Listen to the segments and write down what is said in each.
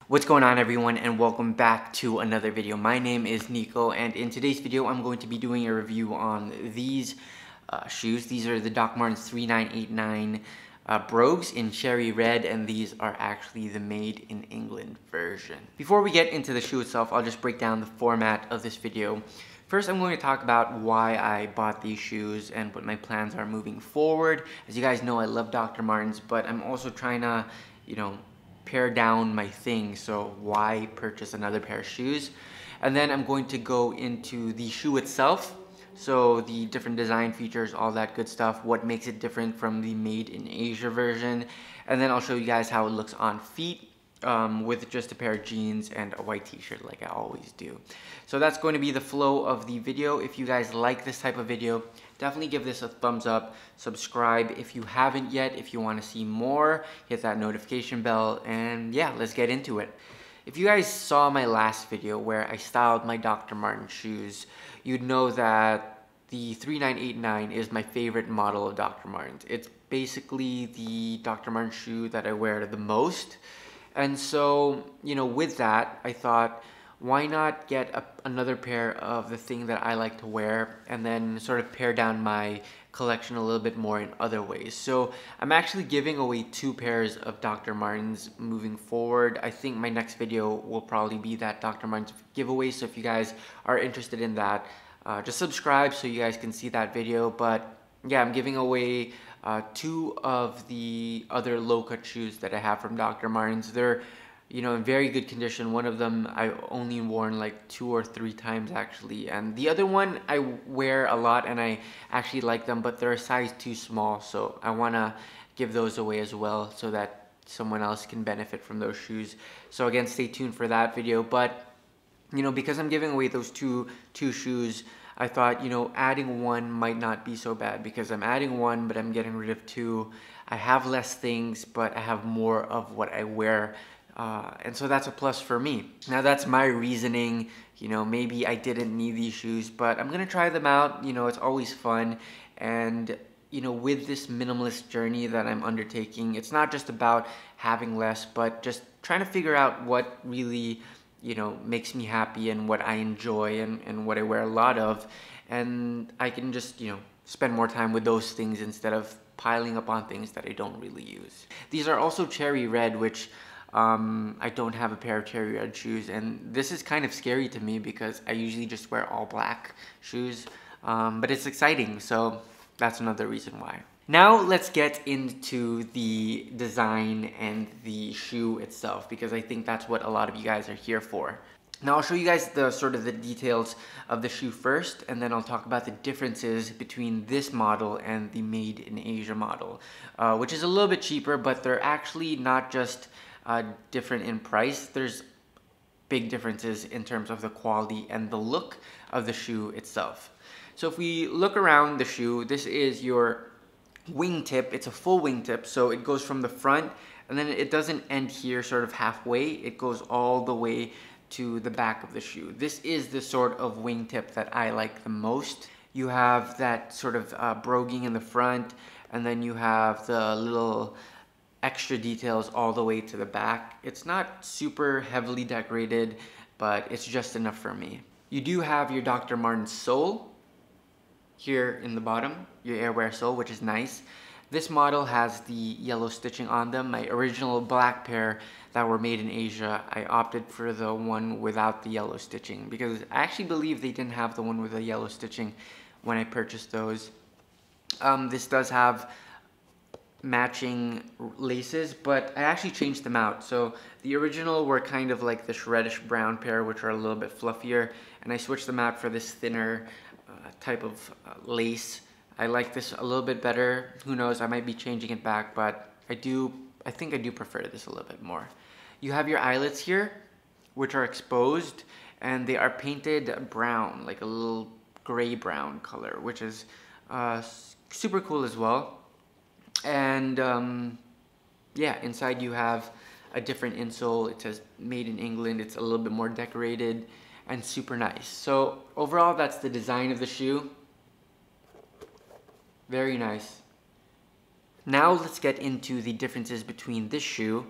What's going on, everyone, and welcome back to another video. My name is Nico, and in today's video I'm going to be doing a review on these shoes. These are the Doc Martens 3989 Brogues in cherry red, and these are actually the made in England version. Before we get into the shoe itself, I'll just break down the format of this video. First, I'm going to talk about why I bought these shoes and what my plans are moving forward. As you guys know, I love Dr. Martens, but I'm also trying to, pare down my things, so why purchase another pair of shoes? And then I'm going to go into the shoe itself, so the different design features, all that good stuff, what makes it different from the made in Asia version, and then I'll show you guys how it looks on feet with just a pair of jeans and a white t-shirt like I always do. So that's going to be the flow of the video. If you guys like this type of video, definitely give this a thumbs up, subscribe if you haven't yet. If you want to see more, hit that notification bell, and yeah, let's get into it. If you guys saw my last video where I styled my Dr. Martens shoes, you'd know that the 3989 is my favorite model of Dr. Martens. It's basically the Dr. Martens shoe that I wear the most. And so, with that, I thought, why not get another pair of the thing that I like to wear and then sort of pare down my collection a little bit more in other ways. So I'm actually giving away 2 pairs of Dr. Martens moving forward. I think my next video will probably be that Dr. Martens giveaway. So if you guys are interested in that, just subscribe so you guys can see that video. But yeah, I'm giving away 2 of the other low-cut shoes that I have from Dr. Martens. They're in very good condition. One of them I only worn like 2 or 3 times actually, and the other one I wear a lot and I actually like them, but they're a size too small, so I want to give those away as well so that someone else can benefit from those shoes. So again, stay tuned for that video. But because I'm giving away those two shoes, I thought, adding one might not be so bad, because I'm adding one, but I'm getting rid of 2. I have less things, but I have more of what I wear. And so that's a plus for me. Now that's my reasoning. Maybe I didn't need these shoes, but I'm gonna try them out. It's always fun. And with this minimalist journey that I'm undertaking, it's not just about having less, but just trying to figure out what really makes me happy and what I enjoy and what I wear a lot of. And I can just, spend more time with those things instead of piling up on things that I don't really use. These are also cherry red, which I don't have a pair of cherry red shoes, and this is kind of scary to me because I usually just wear all black shoes, but it's exciting, so that's another reason why. Now let's get into the design and the shoe itself, because I think that's what a lot of you guys are here for. Now I'll show you guys the sort of the details of the shoe first, and then I'll talk about the differences between this model and the made in Asia model, which is a little bit cheaper, but they're actually not just different in price. There's big differences in terms of the quality and the look of the shoe itself. So if we look around the shoe, this is your wingtip. It's a full wingtip, so it goes from the front, and then it doesn't end here sort of halfway. It goes all the way to the back of the shoe. This is the sort of wingtip that I like the most. You have that sort of broguing in the front, and then you have the little extra details all the way to the back. It's not super heavily decorated, but it's just enough for me. You do have your Dr. Martens sole here in the bottom, your airwear sole, which is nice. This model has the yellow stitching on them. My original black pair that were made in Asia, I opted for the one without the yellow stitching because I actually believe they didn't have the one with the yellow stitching when I purchased those. This does have matching laces, but I actually changed them out. So the original were kind of like this reddish brown pair, which are a little bit fluffier, and I switched them out for this thinner type of lace. I like this a little bit better. Who knows, I might be changing it back, but I think I do prefer this a little bit more. You have your eyelets here, which are exposed, and they are painted brown, like a little gray brown color, which is super cool as well. And yeah, inside you have a different insole. It says made in England. It's a little bit more decorated and super nice. So overall, that's the design of the shoe. Very nice. Now let's get into the differences between this shoe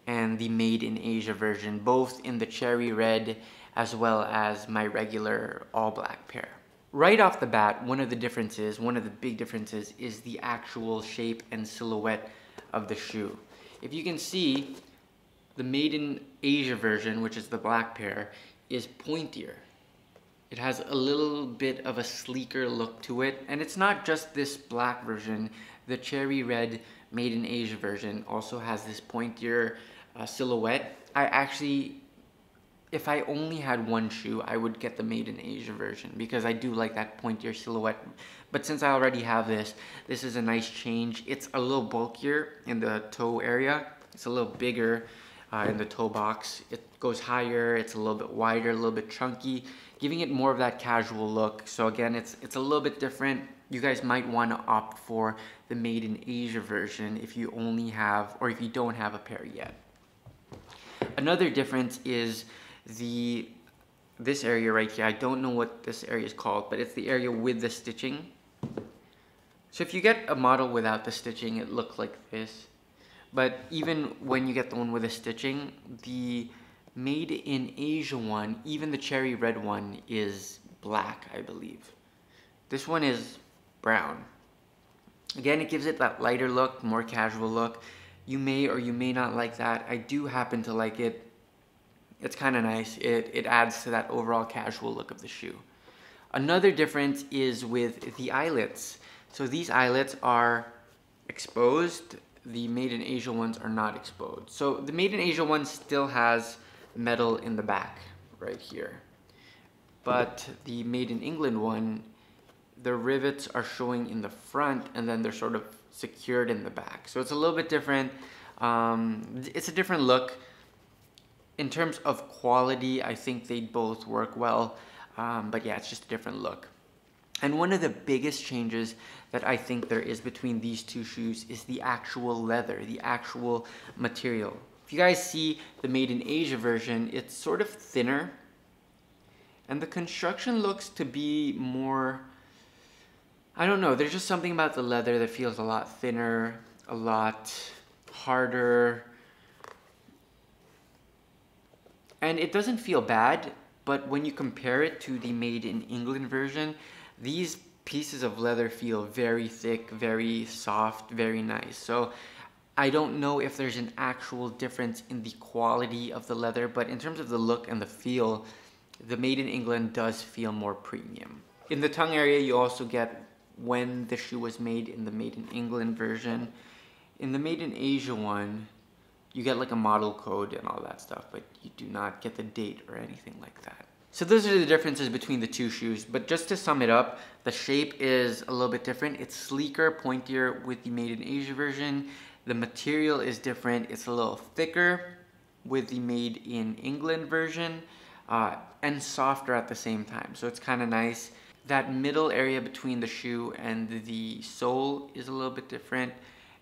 and the Made in Asia version, both in the cherry red as well as my regular all black pair. Right off the bat, one of the big differences is the actual shape and silhouette of the shoe. If you can see, the Made in Asia version, which is the black pair, is pointier. It has a little bit of a sleeker look to it, and it's not just this black version. The cherry red Made in Asia version also has this pointier silhouette. If I only had one shoe, I would get the Made in Asia version because I do like that pointier silhouette. But since I already have this is a nice change. It's a little bulkier in the toe area. It's a little bigger in the toe box. It goes higher, it's a little bit wider, a little bit chunky, giving it more of that casual look. So again, it's a little bit different. You guys might want to opt for the Made in Asia version if you only have, or if you don't have a pair yet. Another difference is this area right here. I don't know what this area is called, but it's the area with the stitching. So if you get a model without the stitching, it looks like this. But even when you get the one with the stitching, the Made in Asia one, even the cherry red one, is black, I believe. This one is brown. Again, it gives it that lighter look, more casual look. You may or you may not like that. I do happen to like it. It's kind of nice. It adds to that overall casual look of the shoe. Another difference is with the eyelets. So these eyelets are exposed. The Made in Asia ones are not exposed. So the Made in Asia one still has metal in the back right here. But the Made in England one, the rivets are showing in the front and then they're sort of secured in the back. So it's a little bit different. It's a different look. In terms of quality, I think they both work well. But yeah, it's just a different look. And one of the biggest changes that I think there is between these two shoes is the actual leather, the actual material. If you guys see the Made in Asia version, it's sort of thinner. And the construction looks to be more, I don't know, there's just something about the leather that feels a lot thinner, a lot harder. And it doesn't feel bad, but when you compare it to the Made in England version, these pieces of leather feel very thick, very soft, very nice. So I don't know if there's an actual difference in the quality of the leather, but in terms of the look and the feel, the Made in England does feel more premium. In the tongue area, you also get when the shoe was made in the Made in England version. In the Made in Asia one, you get like a model code and all that stuff, but you do not get the date or anything like that. So those are the differences between the two shoes, but just to sum it up, the shape is a little bit different. It's sleeker, pointier with the Made in Asia version. The material is different. It's a little thicker with the Made in England version, and softer at the same time. So it's kind of nice. That middle area between the shoe and the sole is a little bit different.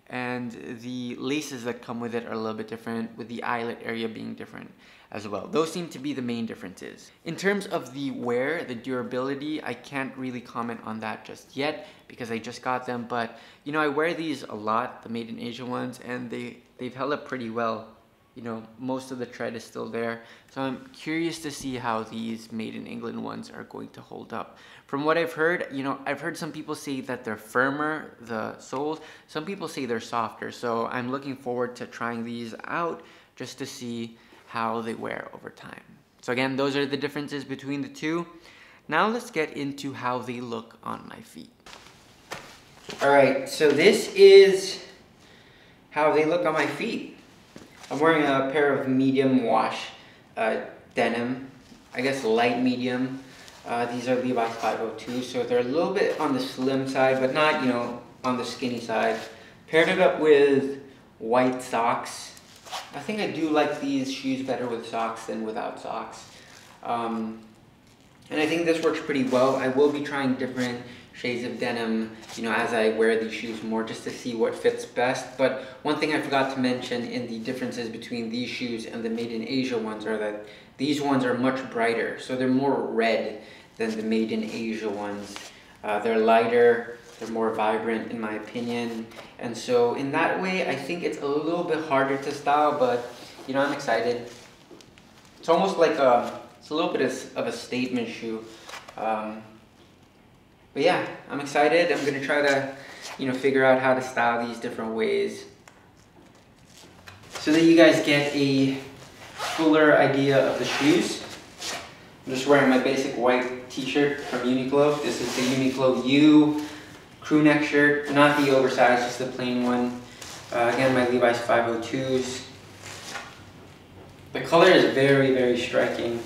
And the laces that come with it are a little bit different, with the eyelet area being different as well. Those seem to be the main differences. In terms of the wear, the durability, I can't really comment on that just yet because I just got them, but you know, I wear these a lot, the Made in Asia ones, and they've held up pretty well. You know, most of the tread is still there. So I'm curious to see how these Made in England ones are going to hold up. From what I've heard, you know, I've heard some people say that they're firmer, the soles. Some people say they're softer. So I'm looking forward to trying these out just to see how they wear over time. So again, those are the differences between the two. Now let's get into how they look on my feet. All right, so this is how they look on my feet. I'm wearing a pair of medium wash denim, I guess light medium. These are Levi's 502, so they're a little bit on the slim side, but not, you know, on the skinny side. Paired it up with white socks. I think I do like these shoes better with socks than without socks. And I think this works pretty well. I will be trying different shades of denim, you know, as I wear these shoes more, just to see what fits best. But one thing I forgot to mention in the differences between these shoes and the Made in Asia ones are that these ones are much brighter. So they're more red than the Made in Asia ones. They're lighter, they're more vibrant in my opinion. And so in that way, I think it's a little bit harder to style, but you know, I'm excited. It's almost like it's a little bit of a statement shoe. But yeah, I'm excited. I'm gonna try to, you know, figure out how to style these different ways, so that you guys get a fuller idea of the shoes. I'm just wearing my basic white t-shirt from Uniqlo. This is the Uniqlo U crew neck shirt, not the oversized, just the plain one. Again, my Levi's 502s. The color is very, very striking.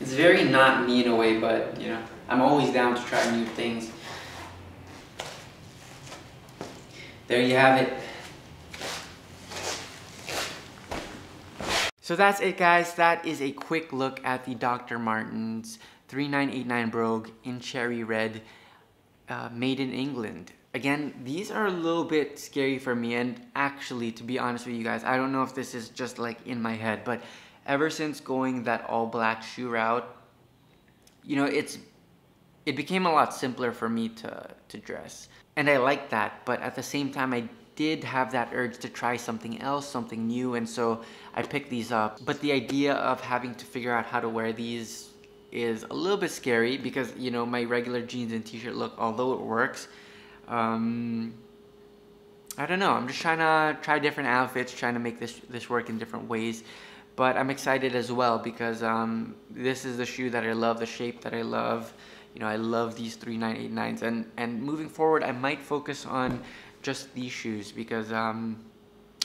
It's very not me in a way, but you know, I'm always down to try new things. There you have it. So that's it, guys. That is a quick look at the Dr. Martens 3989 Brogue in cherry red, made in England. Again, these are a little bit scary for me, and actually, to be honest with you guys, I don't know if this is just like in my head, but ever since going that all black shoe route, you know, it became a lot simpler for me to dress. And I like that, but at the same time, I did have that urge to try something else, something new, and so I picked these up. But the idea of having to figure out how to wear these is a little bit scary because, you know, my regular jeans and t-shirt look, although it works, I don't know, I'm just trying to try different outfits, trying to make this work in different ways. But I'm excited as well because this is the shoe that I love, the shape that I love. You know, I love these 3989s, and moving forward, I might focus on just these shoes because I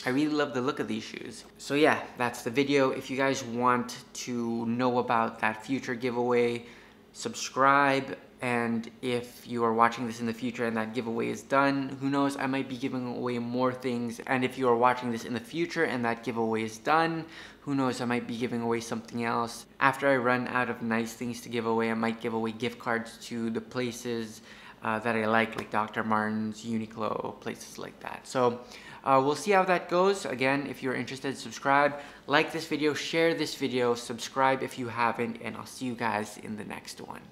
really love the look of these shoes. So yeah, that's the video. If you guys want to know about that future giveaway, subscribe. And if you are watching this in the future and that giveaway is done, who knows, I might be giving away more things. And if you are watching this in the future and that giveaway is done, who knows, I might be giving away something else. After I run out of nice things to give away, I might give away gift cards to the places that I like Dr. Martens, Uniqlo, places like that. So we'll see how that goes. Again, if you're interested, subscribe, like this video, share this video, subscribe if you haven't, and I'll see you guys in the next one.